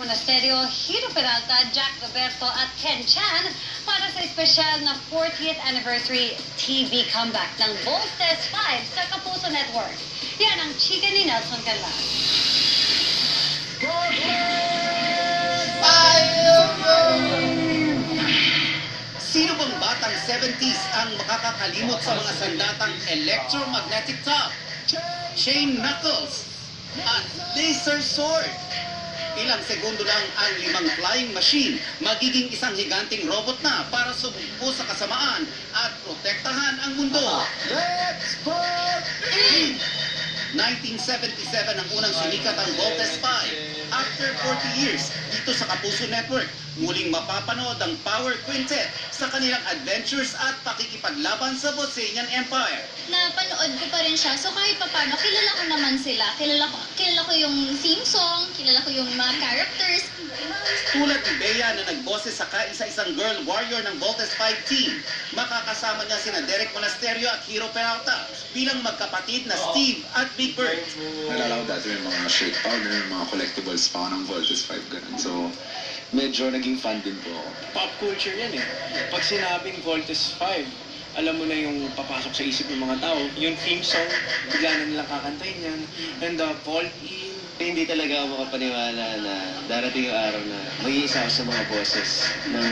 Monasterio, Hiro Peralta, Jack Roberto at Ken Chan para sa espesyal na 40th anniversary TV comeback ng Voltes 5 sa Kapuso Network. Yan ang chika ni Nelson Canlas. Sino bang batang 70s ang makakakalimot sa mga sandatang electromagnetic top, chain knuckles, at laser sword? Ilang segundo lang ang 5 flying machine, magiging isang higanting robot na para sumugpo sa kasamaan at protektahan ang mundo. Let's party! 1977 ang unang sumikat ang Voltes 5. After 40 years, dito sa Kapuso Network, muling mapapanood ang Power Quintet sa kanilang adventures at pakikipaglaban sa Bosnian Empire. Napanood ko pa rin siya. So kahit papano, kilala ko naman sila. Kilala ko yung theme song, kilala ko yung mga characters. Tulad ni Bea na nagboses sa kaisa-isang girl warrior ng Voltes 5 team, makakasama niya sina Derek Monasterio at Hiro Peralta bilang magkapatid na Steve at Big Bird. Nalala ko dati may mga shake powder, mga collectibles pa ako ng Voltes 5, ganun. So, medyo naging fan din po ako. Pop culture yan eh. Pag sinabing Voltes 5, alam mo na yung papasok sa isip ng mga tao. Yung theme song, bigla na nilang kakantayin yan. And the Vault In. Hindi talaga ako makapaniwala na darating yung araw na mag-iisa ako sa mga boses ng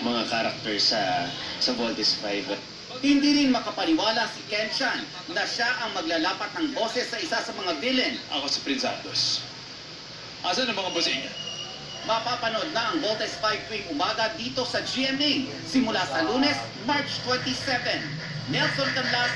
mga characters sa Voltes 5. Hindi rin makapaniwala si Ken Chan na siya ang maglalapat ng boses sa isa sa mga villain. Ako si Prince Atos. Asan ang mga boss niya? Mapapanood na ang Voltes 5 tuwing umaga dito sa GMA simula sa Lunes, March 27. Nelson Canlas,